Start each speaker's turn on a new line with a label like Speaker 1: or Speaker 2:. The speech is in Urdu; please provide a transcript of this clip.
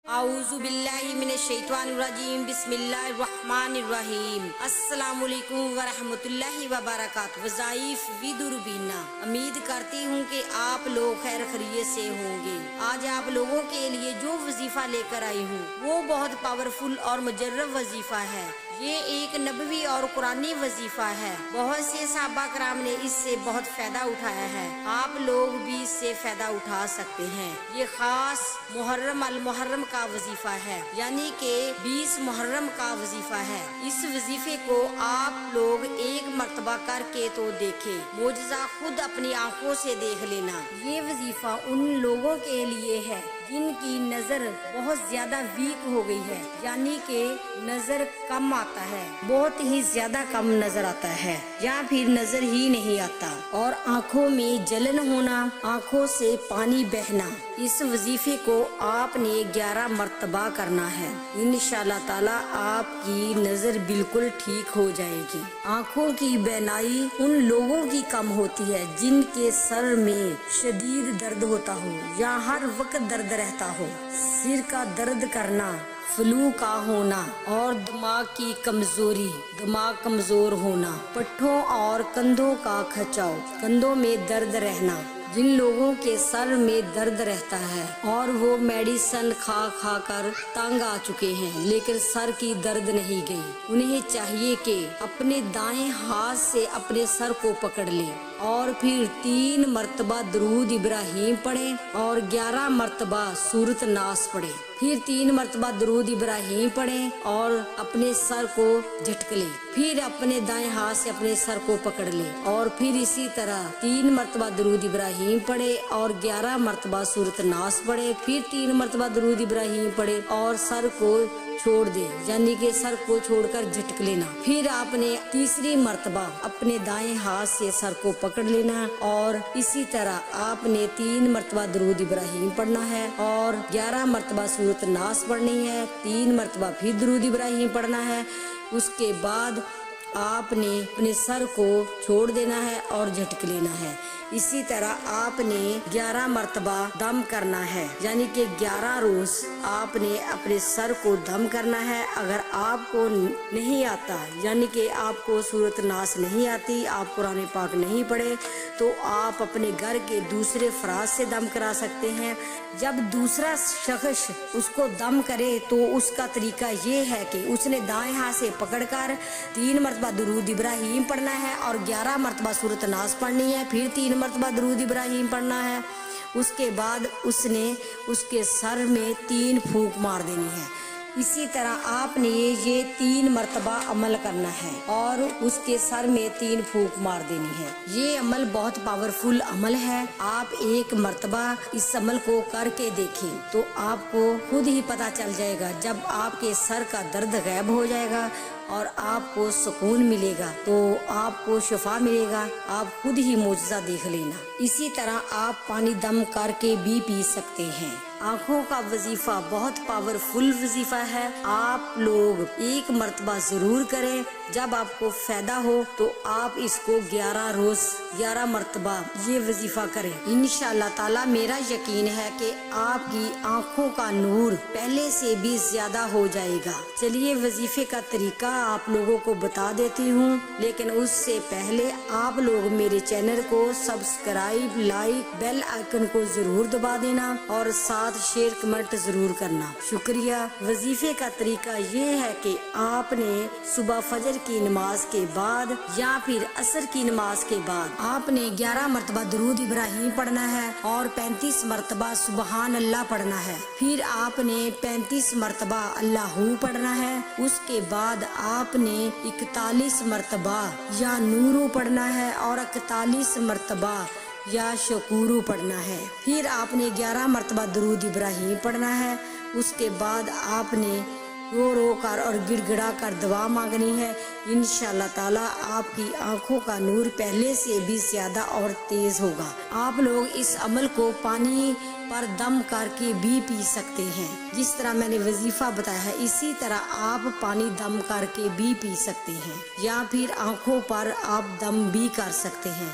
Speaker 1: اعوذ باللہ من الشیطان الرجیم بسم اللہ الرحمن الرحیم السلام علیکم ورحمۃ اللہ وبرکاتہ۔ وظائف ودوربینہ، امید کرتی ہوں کہ آپ لوگ خیر خیریت سے ہوں گے۔ آج آپ لوگوں کے لیے جو وظیفہ لے کر آئی ہوں وہ بہت پاورفل اور مجرب وظیفہ ہے۔ یہ ایک نبوی اور قرآنی وظیفہ ہے۔ بہت سے صحابہ کرام نے اس سے بہت فائدہ اٹھایا ہے، آپ لوگ بھی اس سے فائدہ اٹھا سکتے ہیں۔ یہ خاص محرم المحرم کا وظیفہ ہے، یعنی کہ 20 محرم کا وظیفہ ہے۔ اس وظیفے کو آپ لوگ ایک مرتبہ کر کے تو دیکھیں، معجزہ خود اپنی آنکھوں سے دیکھ لینا۔ یہ وظیفہ ان لوگوں کے لیے ہے جن کی نظر بہت زیادہ ویک ہو گئی ہے، یعنی کہ نظر کم آتا ہے، بہت ہی زیادہ کم نظر آتا ہے یا پھر نظر ہی نہیں آتا، اور آنکھوں میں جلن ہونا، آنکھوں سے پانی بہنا۔ اس وظیفے کو آپ نے 11 مرتبہ کرنا ہے، انشاءاللہ تعالی آپ کی نظر بالکل ٹھیک ہو جائے گی۔ آنکھوں کی بینائی ان لوگوں کی کم ہوتی ہے جن کے سر میں شدید درد ہوتا ہو یا ہر وقت درد رہتا ہو، سر کا درد کرنا، فلو کا ہونا اور دماغ کی کمزوری، دماغ کمزور ہونا، پٹھوں اور کندھوں کا کھچاؤ، کندھوں میں درد رہنا۔ جن لوگوں کے سر میں درد رہتا ہے اور وہ میڈیسن کھا کھا کر تنگ آ چکے ہیں لیکن سر کی درد نہیں گئی، انہیں چاہیے کہ اپنے دائیں ہاتھ سے اپنے سر کو پکڑ لیں اور پھر 3 مرتبہ درود ابراہیم پڑھیں اور 11 مرتبہ سورۃ ناس پڑھیں، پھر 3 مرتبہ درود ابراہیم پڑھیں اور اپنے سر کو جھٹک لیں، پھر اپنے دائیں ہاتھ سے اپنے سر کو پکڑ لیں اور پھر اسی طرح 3 مرتبہ درود ابراہیم پڑھے اور 11 مرتبہ سورۃ ناس پڑھے، پھر 3 مرتبہ درود ابراہیم پڑھے اور سر کو چھوڑ دیں، یعنی کہ سر کو چھوڑ کر جھٹک لینا، پھر آپ نے تیسری مرتبہ اپنے دائیں ہاتھ سے سر کو پکڑ لینا اور اسی طرح آپ نے 3 مرتبہ درود ابراہیم پڑھنا ہے اور 11 مرتبہ سورۃ ناس پڑھنی ہے، 3 مرتبہ پھر درود ابراہیم پڑھنا ہے۔ اس کے بعد آپ نے اپنے سر کو چھوڑ دینا ہے اور جھٹک لینا ہے۔ اسی طرح آپ نے 11 مرتبہ دم کرنا ہے، یعنی کہ 11 روز آپ نے اپنے سر کو دم کرنا ہے۔ اگر آپ کو نہیں آتا، یعنی کہ آپ کو سورۃ ناس نہیں آتی، آپ قرآن پاک نہیں پڑھے، تو آپ اپنے گھر کے دوسرے افراد سے دم کرا سکتے ہیں۔ جب دوسرا شخص اس کو دم کرے تو اس کا طریقہ یہ ہے کہ اس نے دائیں ہاتھ سے پکڑ کر 3 مرتبہ درود ابراہیم پڑھنا ہے اور 11 مرتبہ سورۃ ناس پڑھنی ہے، پھر 3 مرتبہ درود ابراہیم پڑھنا ہے۔ اس کے بعد اس نے اس کے سر میں 3 پھونک مار دینی ہے۔ اسی طرح آپ نے یہ 3 مرتبہ عمل کرنا ہے اور اس کے سر میں 3 پھونک مار دینی ہے۔ یہ عمل بہت پاورفل عمل ہے، آپ ایک مرتبہ اس عمل کو کر کے دیکھیں تو آپ کو خود ہی پتہ چل جائے گا، جب آپ کے سر کا درد غائب ہو جائے گا اور آپ کو سکون ملے گا تو آپ کو شفا ملے گا، آپ خود ہی معجزہ دیکھ لینا۔ اسی طرح آپ پانی دم کر کے بھی پی سکتے ہیں۔ آنکھوں کا وظیفہ بہت پاورفل وظیفہ ہے، آپ لوگ ایک مرتبہ ضرور کریں، جب آپ کو فائدہ ہو تو آپ اس کو 11 روز 11 مرتبہ یہ وظیفہ کریں۔ انشاءاللہ تعالی میرا یقین ہے کہ آپ کی آنکھوں کا نور پہلے سے بھی زیادہ ہو جائے گا۔ چلیے وظیفے کا طریقہ آپ لوگوں کو بتا دیتی ہوں، لیکن اس سے پہلے آپ لوگ میرے چینل کو سبسکرائب، لائک، بیل آئیکن کو ضرور دبا دینا اور ساتھ شیئر کمنٹ ضرور کرنا، شکریہ۔ وظیفے کا طریقہ یہ ہے کہ آپ نے صبح فجر کی نماز کے بعد یا پھر عصر کی نماز کے بعد آپ نے 11 مرتبہ درود ابراہیم پڑھنا ہے اور 35 مرتبہ سبحان اللہ پڑھنا ہے، پھر آپ نے 35 مرتبہ اللہ پڑھنا ہے، اس کے بعد آپ نے 41 مرتبہ یا نورو پڑھنا ہے اور 41 مرتبہ یا شکورو پڑھنا ہے، پھر آپ نے 11 مرتبہ درود ابراہیم پڑھنا ہے۔ اس کے بعد آپ نے رو رو کر اور گڑ گڑا کر دعا مانگنی ہے، انشاءاللہ تعالی آپ کی آنکھوں کا نور پہلے سے بھی زیادہ اور تیز ہوگا۔ آپ لوگ اس عمل کو پانی پر دم کر کے بھی پی سکتے ہیں، جس طرح میں نے وظیفہ بتایا ہے اسی طرح آپ پانی دم کر کے بھی پی سکتے ہیں، یا پھر آنکھوں پر آپ دم بھی کر سکتے ہیں۔